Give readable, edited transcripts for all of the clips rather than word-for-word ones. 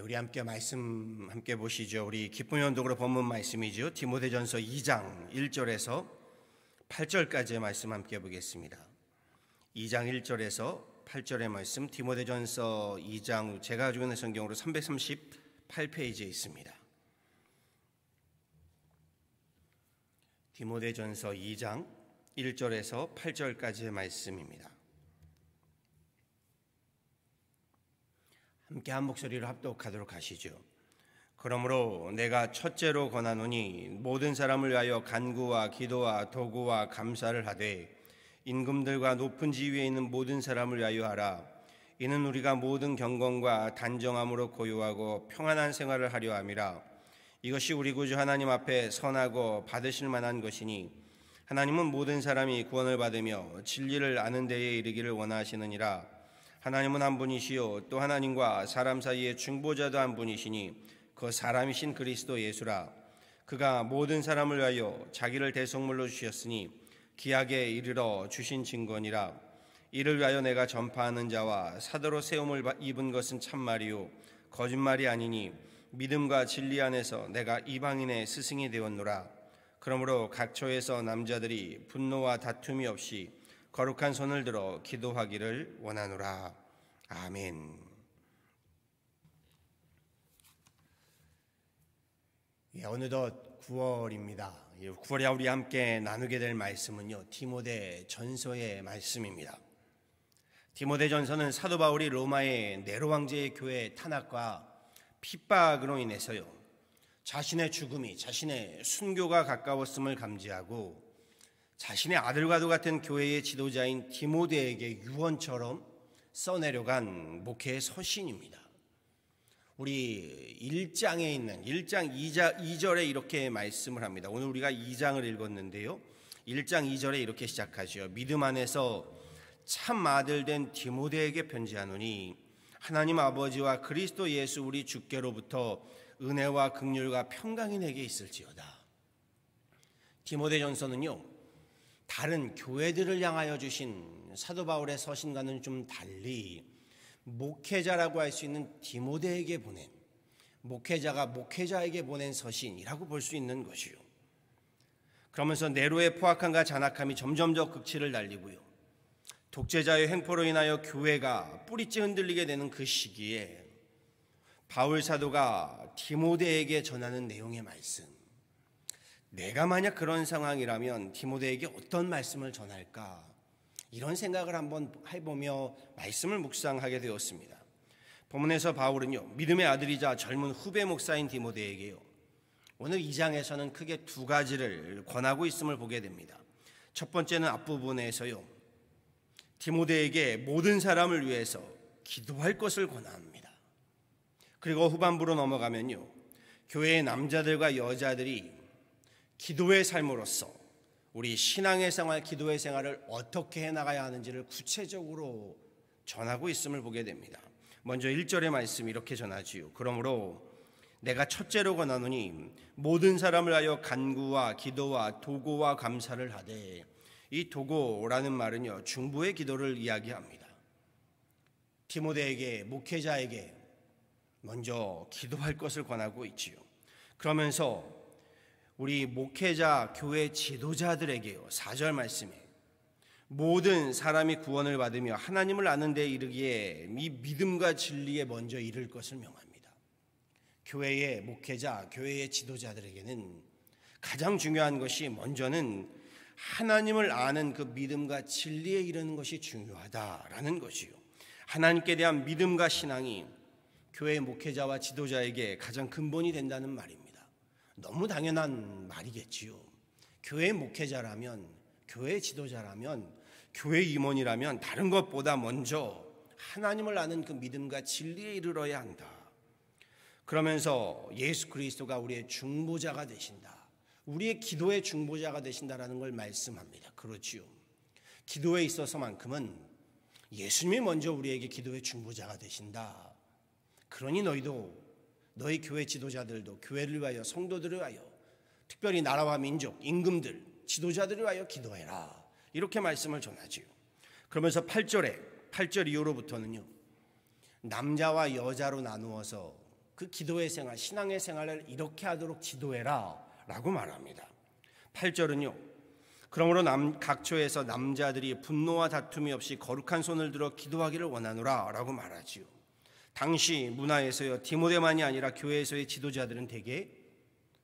우리 함께 말씀 함께 보시죠. 우리 기쁨의 언덕으로 본문 말씀이죠. 디모데전서 2장 1절에서 8절까지의 말씀 함께 보겠습니다. 2장 1절에서 8절의 말씀, 디모데전서 2장, 제가 가지고 있는 성경으로 338페이지에 있습니다. 디모데전서 2장 1절에서 8절까지의 말씀입니다. 함께 한 목소리로 합독하도록 하시죠. 그러므로 내가 첫째로 권하노니 모든 사람을 위하여 간구와 기도와 도구와 감사를 하되 임금들과 높은 지위에 있는 모든 사람을 위하여 하라. 이는 우리가 모든 경건과 단정함으로 고요하고 평안한 생활을 하려 함이라. 이것이 우리 구주 하나님 앞에 선하고 받으실 만한 것이니 하나님은 모든 사람이 구원을 받으며 진리를 아는 데에 이르기를 원하시느니라. 하나님은 한 분이시요 또 하나님과 사람 사이의 중보자도 한 분이시니 그 사람이신 그리스도 예수라. 그가 모든 사람을 위하여 자기를 대속물로 주셨으니 기약에 이르러 주신 증거니라. 이를 위하여 내가 전파하는 자와 사도로 세움을 입은 것은 참말이요 거짓말이 아니니 믿음과 진리 안에서 내가 이방인의 스승이 되었노라. 그러므로 각처에서 남자들이 분노와 다툼이 없이 거룩한 손을 들어 기도하기를 원하노라. 아멘. 어느덧 9월입니다. 9월에 우리 함께 나누게 될 말씀은요, 디모데전서의 말씀입니다. 디모데전서는 사도 바울이 로마의 네로 황제의 교회 탄압과 핍박으로 인해서요, 자신의 죽음이, 자신의 순교가 가까웠음을 감지하고 자신의 아들과도 같은 교회의 지도자인 디모데에게 유언처럼 써내려간 목회의 서신입니다. 우리 1장에 있는 1장 2절에 이렇게 말씀을 합니다. 오늘 우리가 2장을 읽었는데요, 1장 2절에 이렇게 시작하죠. 믿음 안에서 참 아들 된 디모데에게 편지하노니 하나님 아버지와 그리스도 예수 우리 주께로부터 은혜와 긍휼과 평강이 내게 있을지어다. 디모데전서는요, 다른 교회들을 향하여 주신 사도 바울의 서신과는 좀 달리 목회자라고 할 수 있는 디모데에게 보낸, 목회자가 목회자에게 보낸 서신이라고 볼 수 있는 것이요. 그러면서 네로의 포악함과 잔악함이 점점 더 극치를 달리고요, 독재자의 횡포로 인하여 교회가 뿌리째 흔들리게 되는 그 시기에 바울 사도가 디모데에게 전하는 내용의 말씀, 내가 만약 그런 상황이라면 디모데에게 어떤 말씀을 전할까, 이런 생각을 한번 해보며 말씀을 묵상하게 되었습니다. 본문에서 바울은요, 믿음의 아들이자 젊은 후배 목사인 디모데에게요, 오늘 2장에서는 크게 두 가지를 권하고 있음을 보게 됩니다. 첫 번째는 앞부분에서요, 디모데에게 모든 사람을 위해서 기도할 것을 권합니다. 그리고 후반부로 넘어가면요, 교회의 남자들과 여자들이 기도의 삶으로서 우리 신앙의 생활, 기도의 생활을 어떻게 해나가야 하는지를 구체적으로 전하고 있음을 보게 됩니다. 먼저 1절의 말씀 이렇게 전하지요. 그러므로 내가 첫째로 권하노니 모든 사람을 하여 간구와 기도와 도고와 감사를 하되, 이 도고라는 말은요, 중보의 기도를 이야기합니다. 디모데에게, 목회자에게 먼저 기도할 것을 권하고 있지요. 그러면서 우리 목회자, 교회 지도자들에게요, 4절 말씀에 모든 사람이 구원을 받으며 하나님을 아는 데 이르기에 이 믿음과 진리에 먼저 이를 것을 명합니다. 교회의 목회자, 교회의 지도자들에게는 가장 중요한 것이 먼저는 하나님을 아는 그 믿음과 진리에 이르는 것이 중요하다라는 것이요, 하나님께 대한 믿음과 신앙이 교회 목회자와 지도자에게 가장 근본이 된다는 말입니다. 너무 당연한 말이겠지요. 교회 목회자라면, 교회 지도자라면, 교회 임원이라면 다른 것보다 먼저 하나님을 아는 그 믿음과 진리에 이르러야 한다. 그러면서 예수 그리스도가 우리의 중보자가 되신다, 우리의 기도의 중보자가 되신다라는 걸 말씀합니다. 그렇지요. 기도에 있어서만큼은 예수님이 먼저 우리에게 기도의 중보자가 되신다. 그러니 너희도, 너희 교회 지도자들도 교회를 위하여, 성도들을 위하여, 특별히 나라와 민족, 임금들, 지도자들을 위하여 기도해라, 이렇게 말씀을 전하지요. 그러면서 8절 이후로부터는요, 남자와 여자로 나누어서 그 기도의 생활, 신앙의 생활을 이렇게 하도록 지도해라 라고 말합니다. 8절은요. 그러므로 각처에서 남자들이 분노와 다툼이 없이 거룩한 손을 들어 기도하기를 원하노라 라고 말하지요. 당시 문화에서요, 디모데만이 아니라 교회에서의 지도자들은 대개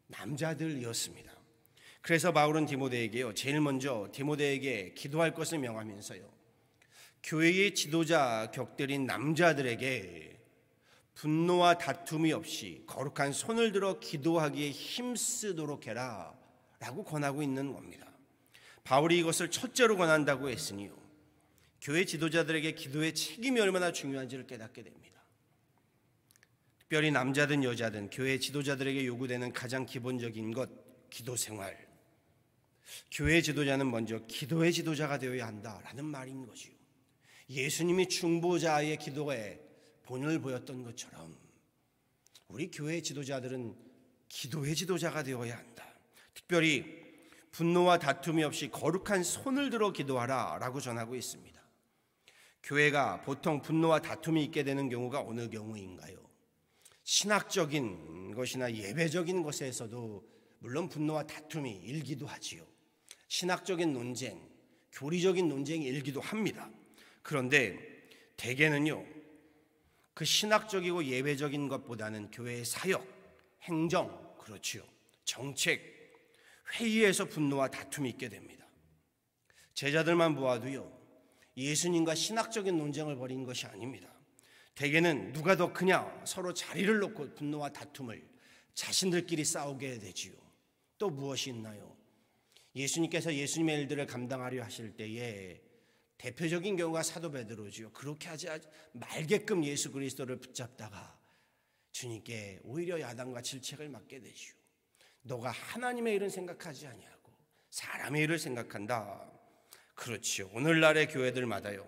남자들이었습니다. 그래서 바울은 디모데에게요, 제일 먼저 디모데에게 기도할 것을 명하면서요, 교회의 지도자 격들인 남자들에게 분노와 다툼이 없이 거룩한 손을 들어 기도하기에 힘쓰도록 해라 라고 권하고 있는 겁니다. 바울이 이것을 첫째로 권한다고 했으니요, 교회 지도자들에게 기도의 책임이 얼마나 중요한지를 깨닫게 됩니다. 특별히 남자든 여자든 교회 지도자들에게 요구되는 가장 기본적인 것, 기도 생활. 교회 지도자는 먼저 기도의 지도자가 되어야 한다라는 말인 것이요. 예수님이 중보자의 기도에 본을 보였던 것처럼 우리 교회 지도자들은 기도의 지도자가 되어야 한다. 특별히 분노와 다툼이 없이 거룩한 손을 들어 기도하라 라고 전하고 있습니다. 교회가 보통 분노와 다툼이 있게 되는 경우가 어느 경우인가요? 신학적인 것이나 예배적인 것에서도 물론 분노와 다툼이 일기도 하지요. 신학적인 논쟁, 교리적인 논쟁이 일기도 합니다. 그런데 대개는요, 그 신학적이고 예배적인 것보다는 교회의 사역, 행정, 그렇지요, 정책, 회의에서 분노와 다툼이 있게 됩니다. 제자들만 보아도요, 예수님과 신학적인 논쟁을 벌인 것이 아닙니다. 대개는 누가 더 크냐 서로 자리를 놓고 분노와 다툼을 자신들끼리 싸우게 되지요. 또 무엇이 있나요? 예수님께서 예수님의 일들을 감당하려 하실 때에 대표적인 경우가 사도 베드로지요. 그렇게 하지 말게끔 예수 그리스도를 붙잡다가 주님께 오히려 야단과 질책을 맞게 되지요. 너가 하나님의 일은 생각하지 아니하고 사람의 일을 생각한다. 그렇지요. 오늘날의 교회들마다요,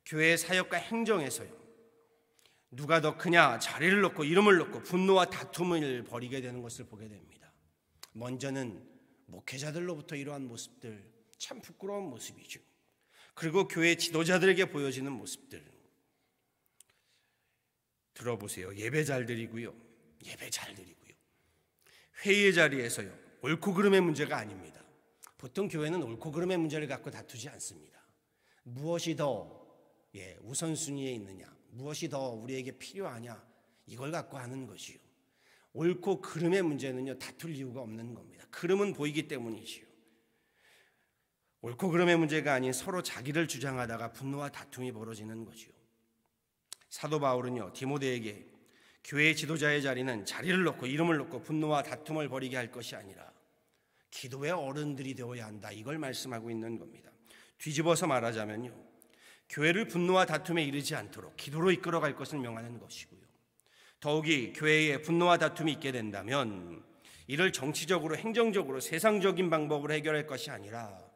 교회의 사역과 행정에서요, 누가 더 크냐 자리를 놓고 이름을 놓고 분노와 다툼을 벌이게 되는 것을 보게 됩니다. 먼저는 목회자들로부터 이러한 모습들, 참 부끄러운 모습이죠. 그리고 교회 지도자들에게 보여지는 모습들 들어보세요. 예배 잘 드리고요, 회의의 자리에서요, 옳고 그름의 문제가 아닙니다. 보통 교회는 옳고 그름의 문제를 갖고 다투지 않습니다. 무엇이 더 우선순위에 있느냐, 무엇이 더 우리에게 필요하냐, 이걸 갖고 하는 것이요. 옳고 그름의 문제는요, 다툴 이유가 없는 겁니다. 그름은 보이기 때문이지요. 옳고 그름의 문제가 아닌 서로 자기를 주장하다가 분노와 다툼이 벌어지는 거지요. 사도 바울은요, 디모데에게 교회 지도자의 자리는 자리를 놓고 이름을 놓고 분노와 다툼을 벌이게 할 것이 아니라 기도의 어른들이 되어야 한다, 이걸 말씀하고 있는 겁니다. 뒤집어서 말하자면요, 교회를 분노와 다툼에 이르지 않도록 기도로 이끌어갈 것을 명하는 것이고요, 더욱이 교회에 분노와 다툼이 있게 된다면 이를 정치적으로, 행정적으로, 세상적인 방법으로 해결할 것이 아니라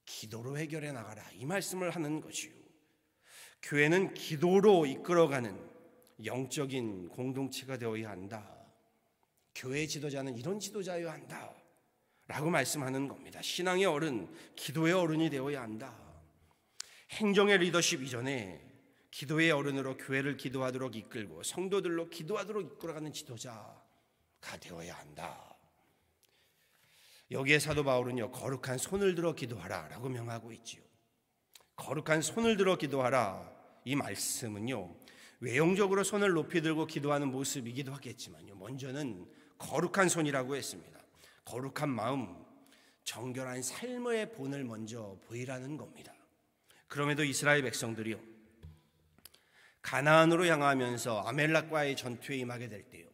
기도로 해결해 나가라, 이 말씀을 하는 것이요. 교회는 기도로 이끌어가는 영적인 공동체가 되어야 한다. 교회 지도자는 이런 지도자여야 한다 라고 말씀하는 겁니다. 신앙의 어른, 기도의 어른이 되어야 한다. 행정의 리더십 이전에 기도의 어른으로 교회를 기도하도록 이끌고 성도들로 기도하도록 이끌어가는 지도자가 되어야 한다. 여기에 사도 바울은요, 거룩한 손을 들어 기도하라 라고 명하고 있지요. 거룩한 손을 들어 기도하라, 이 말씀은요, 외형적으로 손을 높이 들고 기도하는 모습이기도 하겠지만요, 먼저는 거룩한 손이라고 했습니다. 거룩한 마음, 정결한 삶의 본을 먼저 보이라는 겁니다. 그럼에도 이스라엘 백성들이요, 가나안으로 향하면서 아멜렉과의 전투에 임하게 될 때요,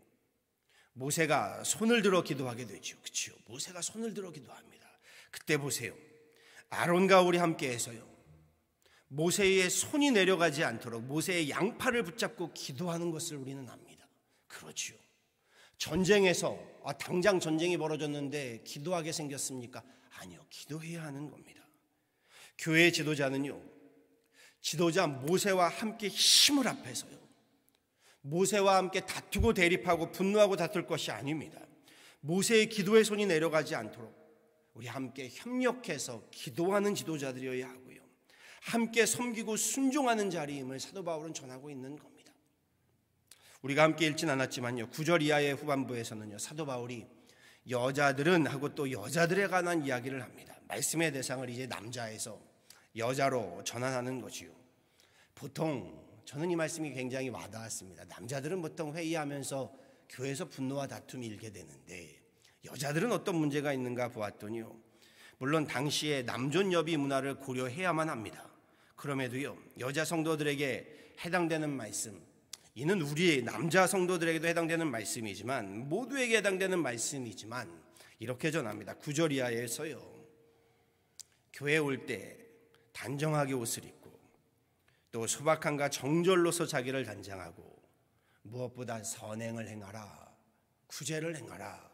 모세가 손을 들어 기도하게 되죠. 그렇죠? 모세가 손을 들어 기도합니다. 그때 보세요, 아론과 우리 함께해서요, 모세의 손이 내려가지 않도록 모세의 양팔을 붙잡고 기도하는 것을 우리는 압니다. 그렇죠? 전쟁에서 당장 전쟁이 벌어졌는데 기도하게 생겼습니까? 아니요, 기도해야 하는 겁니다. 교회의 지도자는요, 지도자 모세와 함께 힘을 합해서요, 모세와 함께 다투고 대립하고 분노하고 다툴 것이 아닙니다. 모세의 기도의 손이 내려가지 않도록 우리 함께 협력해서 기도하는 지도자들이어야 하고요, 함께 섬기고 순종하는 자리임을 사도 바울은 전하고 있는 겁니다. 우리가 함께 읽진 않았지만요, 9절 이하의 후반부에서는요, 사도 바울이 여자들은 하고 또 여자들에 관한 이야기를 합니다. 말씀의 대상을 이제 남자에서 여자로 전환하는 거지요. 보통 저는 이 말씀이 굉장히 와닿았습니다. 남자들은 보통 회의하면서 교회에서 분노와 다툼이 일게 되는데 여자들은 어떤 문제가 있는가 보았더니요, 물론 당시의 남존여비 문화를 고려해야만 합니다. 그럼에도요, 여자 성도들에게 해당되는 말씀, 이는 우리 남자 성도들에게도 해당되는 말씀이지만 모두에게 해당되는 말씀이지만 이렇게 전합니다. 9절 이하에서요, 교회에 올 때 단정하게 옷을 입고 또 소박함과 정절로서 자기를 단장하고 무엇보다 선행을 행하라, 구제를 행하라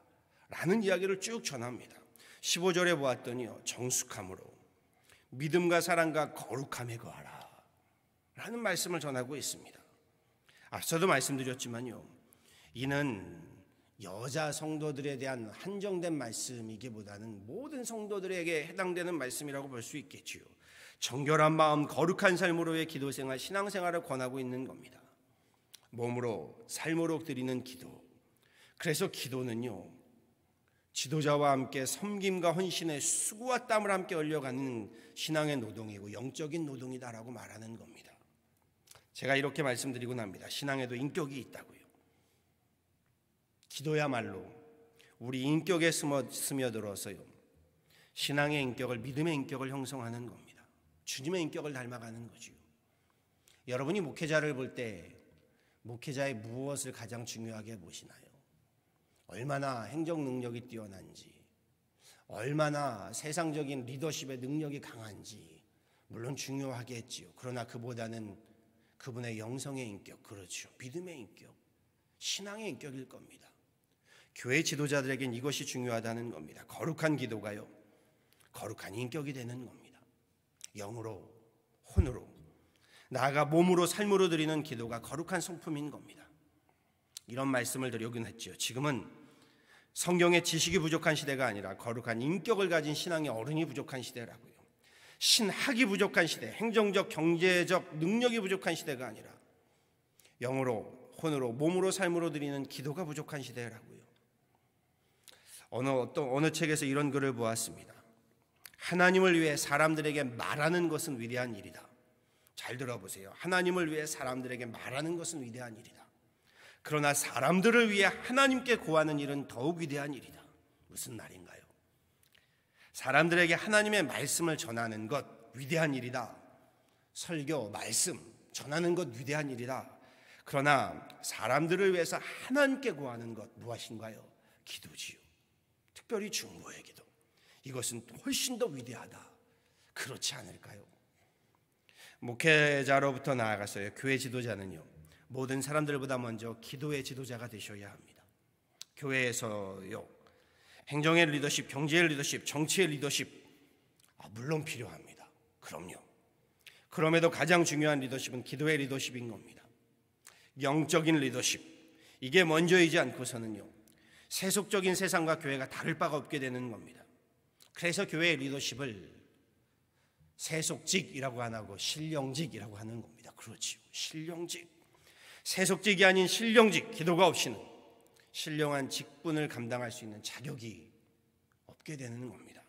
라는 이야기를 쭉 전합니다. 15절에 보았더니요, 정숙함으로 믿음과 사랑과 거룩함에 거하라 라는 말씀을 전하고 있습니다. 앞서도 말씀드렸지만요, 이는 여자 성도들에 대한 한정된 말씀이기보다는 모든 성도들에게 해당되는 말씀이라고 볼 수 있겠지요. 정결한 마음, 거룩한 삶으로의 기도생활, 신앙생활을 권하고 있는 겁니다. 몸으로, 삶으로 드리는 기도. 그래서 기도는요, 지도자와 함께 섬김과 헌신의 수고와 땀을 함께 흘려가는 신앙의 노동이고 영적인 노동이다라고 말하는 겁니다. 제가 이렇게 말씀드리고 납니다. 신앙에도 인격이 있다고요. 기도야말로 우리 인격에 스며들어서요, 신앙의 인격을, 믿음의 인격을 형성하는 겁니다. 주님의 인격을 닮아가는 거죠. 여러분이 목회자를 볼 때 목회자의 무엇을 가장 중요하게 보시나요? 얼마나 행정 능력이 뛰어난지, 얼마나 세상적인 리더십의 능력이 강한지 물론 중요하겠지요. 그러나 그보다는 그분의 영성의 인격, 그렇죠, 믿음의 인격, 신앙의 인격일 겁니다. 교회 지도자들에겐 이것이 중요하다는 겁니다. 거룩한 기도가요, 거룩한 인격이 되는 겁니다. 영으로, 혼으로, 나아가 몸으로, 삶으로 드리는 기도가 거룩한 성품인 겁니다. 이런 말씀을 드리긴 했죠. 지금은 성경의 지식이 부족한 시대가 아니라 거룩한 인격을 가진 신앙의 어른이 부족한 시대라고요. 신학이 부족한 시대, 행정적, 경제적 능력이 부족한 시대가 아니라 영으로, 혼으로, 몸으로, 삶으로 드리는 기도가 부족한 시대라고요. 어느 책에서 이런 글을 보았습니다. 하나님을 위해 사람들에게 말하는 것은 위대한 일이다. 잘 들어보세요. 하나님을 위해 사람들에게 말하는 것은 위대한 일이다. 그러나 사람들을 위해 하나님께 고하는 일은 더욱 위대한 일이다. 무슨 말인가요? 사람들에게 하나님의 말씀을 전하는 것 위대한 일이다. 설교, 말씀 전하는 것 위대한 일이다. 그러나 사람들을 위해서 하나님께 구하는 것 무엇인가요? 기도지요. 특별히 중보의 기도. 이것은 훨씬 더 위대하다. 그렇지 않을까요? 목회자로부터 나아가서요, 교회 지도자는요, 모든 사람들보다 먼저 기도의 지도자가 되셔야 합니다. 교회에서요, 행정의 리더십, 경제의 리더십, 정치의 리더십 물론 필요합니다. 그럼요. 그럼에도 가장 중요한 리더십은 기도의 리더십인 겁니다. 영적인 리더십, 이게 먼저이지 않고서는요, 세속적인 세상과 교회가 다를 바가 없게 되는 겁니다. 그래서 교회의 리더십을 세속직이라고 안 하고 신령직이라고 하는 겁니다. 그렇지요, 신령직. 세속직이 아닌 신령직, 기도가 없이는 신령한 직분을 감당할 수 있는 자격이 없게 되는 겁니다.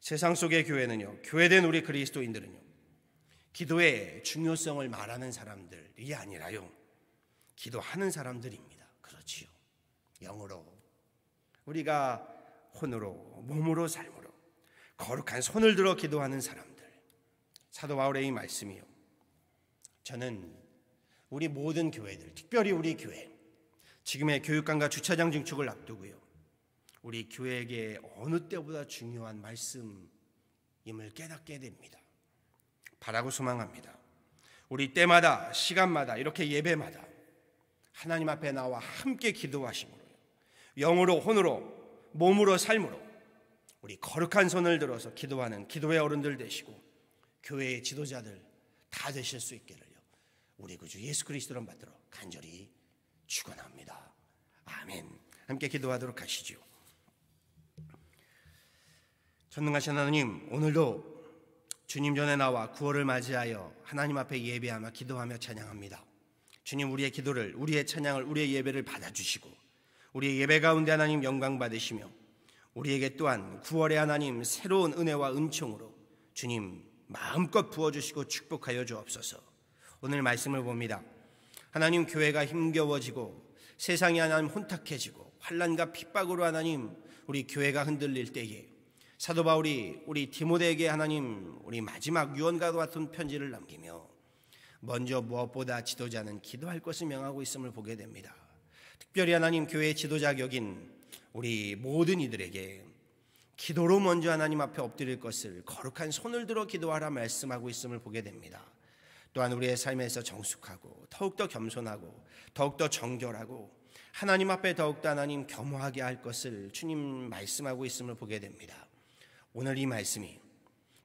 세상 속의 교회는요, 교회된 우리 그리스도인들은요, 기도의 중요성을 말하는 사람들이 아니라요, 기도하는 사람들입니다. 그렇지요. 영으로, 우리가 혼으로, 몸으로, 삶으로 거룩한 손을 들어 기도하는 사람들. 사도 바울의 이 말씀이요, 저는 우리 모든 교회들, 특별히 우리 교회, 지금의 교육관과 주차장 증축을 앞두고요, 우리 교회에게 어느 때보다 중요한 말씀임을 깨닫게 됩니다. 바라고 소망합니다. 우리 때마다, 시간마다, 이렇게 예배마다 하나님 앞에 나와 함께 기도하심으로요, 영으로, 혼으로, 몸으로, 삶으로 우리 거룩한 손을 들어서 기도하는 기도의 어른들 되시고 교회의 지도자들 다 되실 수 있기를요, 우리 구주 예수 그리스도를 받들어 간절히 축원합니다. 아멘. 함께 기도하도록 하시죠. 전능하신 하나님, 오늘도 주님 전에 나와 구월을 맞이하여 하나님 앞에 예배하며 기도하며 찬양합니다. 주님, 우리의 기도를, 우리의 찬양을, 우리의 예배를 받아주시고 우리의 예배 가운데 하나님 영광 받으시며 우리에게 또한 9월에 하나님 새로운 은혜와 은총으로 주님 마음껏 부어주시고 축복하여 주옵소서. 오늘 말씀을 봅니다. 하나님, 교회가 힘겨워지고 세상이 하나님 혼탁해지고 환난과 핍박으로 하나님 우리 교회가 흔들릴 때에 사도 바울이 우리 디모데에게 하나님 우리 마지막 유언과 같은 편지를 남기며 먼저 무엇보다 지도자는 기도할 것을 명하고 있음을 보게 됩니다. 특별히 하나님 교회의 지도자 격인 우리 모든 이들에게 기도로 먼저 하나님 앞에 엎드릴 것을 거룩한 손을 들어 기도하라 말씀하고 있음을 보게 됩니다. 또한 우리의 삶에서 정숙하고 더욱더 겸손하고 더욱더 정결하고 하나님 앞에 더욱더 하나님 겸허하게 할 것을 주님 말씀하고 있음을 보게 됩니다. 오늘 이 말씀이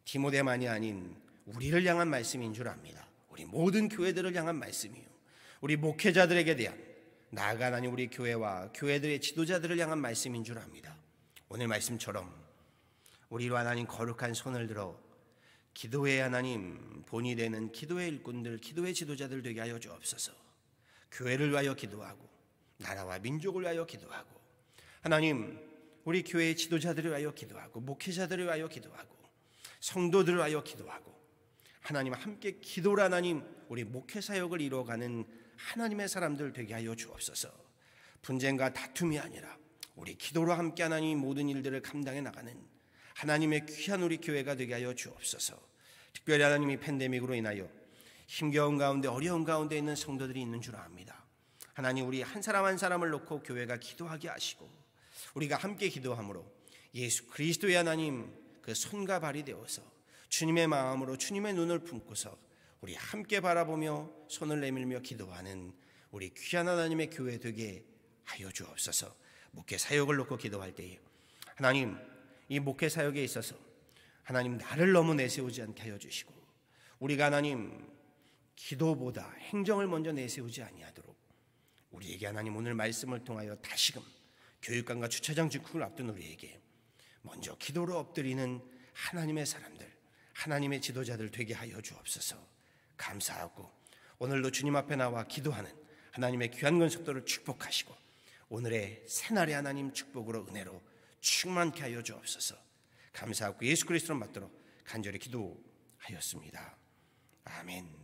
디모데만이 아닌 우리를 향한 말씀인 줄 압니다. 우리 모든 교회들을 향한 말씀이요, 우리 목회자들에게 대한, 나아가 하나님 우리 교회와 교회들의 지도자들을 향한 말씀인 줄 압니다. 오늘 말씀처럼 우리로 하나님 거룩한 손을 들어 기도의 하나님 본이 되는 기도의 일꾼들, 기도의 지도자들 되게 하여 주옵소서. 교회를 위하여 기도하고 나라와 민족을 위하여 기도하고 하나님 우리 교회의 지도자들을 위하여 기도하고 목회자들을 위하여 기도하고 성도들을 위하여 기도하고 하나님 함께 기도를 하나님 우리 목회 사역을 이루어가는 하나님의 사람들 되게 하여 주옵소서. 분쟁과 다툼이 아니라 우리 기도로 함께 하나님 모든 일들을 감당해 나가는 하나님의 귀한 우리 교회가 되게 하여 주옵소서. 특별히 하나님이 팬데믹으로 인하여 힘겨운 가운데 어려운 가운데 있는 성도들이 있는 줄 압니다. 하나님 우리 한 사람 한 사람을 놓고 교회가 기도하게 하시고 우리가 함께 기도함으로 예수 그리스도의 하나님 그 손과 발이 되어서 주님의 마음으로 주님의 눈을 품고서 우리 함께 바라보며 손을 내밀며 기도하는 우리 귀한 하나님의 교회 되게 하여 주옵소서. 목회 사역을 놓고 기도할 때에 하나님 이 목회 사역에 있어서 하나님 나를 너무 내세우지 않게 하여 주시고 우리가 하나님 기도보다 행정을 먼저 내세우지 아니하도록 우리에게 하나님 오늘 말씀을 통하여 다시금 교육관과 주차장 직후를 앞둔 우리에게 먼저 기도로 엎드리는 하나님의 사람들, 하나님의 지도자들 되게 하여 주옵소서. 감사하고 오늘도 주님 앞에 나와 기도하는 하나님의 귀한 권속도를 축복하시고 오늘의 새날의 하나님 축복으로 은혜로 충만케 하여 주옵소서. 감사하고 예수 그리스도를 받들어 간절히 기도하였습니다. 아멘.